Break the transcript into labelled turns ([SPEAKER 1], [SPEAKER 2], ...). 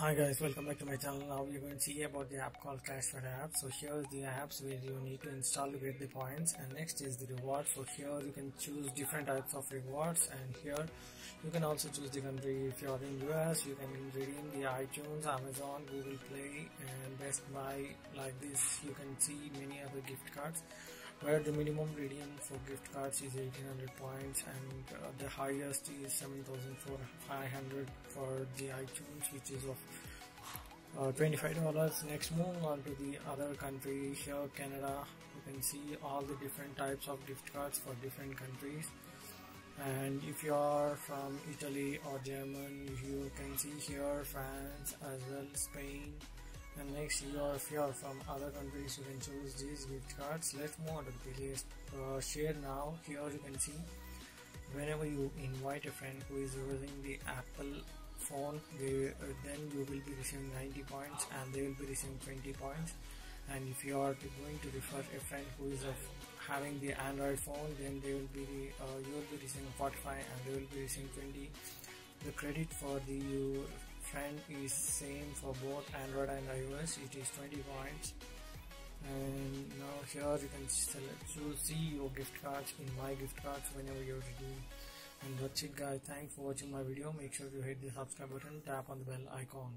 [SPEAKER 1] Hi guys, welcome back to my channel. Now we're going to see about the app called cashforapps. So here's the apps where you need to install to get the points, and next is the rewards. So here you can choose different types of rewards, and here you can also choose the country. If you're in US, you can redeem the iTunes, Amazon, Google Play and Best Buy. Like this, you can see many other gift cards where the minimum redeem for gift cards is 1800 points, and the highest is 7500 for the iTunes, which is of $25. Next, moving on to the other country, here Canada. You can see all the different types of gift cards for different countries, and if you are from Italy or German, you can see here France as well, Spain. And next, if you are from other countries, you can choose these gift cards. Let's move on to the playlist. Share now. Here you can see whenever you invite a friend who is using the Apple phone, then you will be receiving 90 points and they will be receiving 20 points. And if you are going to refer a friend who is having the Android phone, then they will be you will be receiving 45 and they will be receiving 20. The credit for the friend is same for both Android and iOS. It is 20 points. And now here you can see your gift cards in my gift cards whenever you're redeeming. And that's it guys. Thanks for watching my video. Make sure you hit the subscribe button, tap on the bell icon.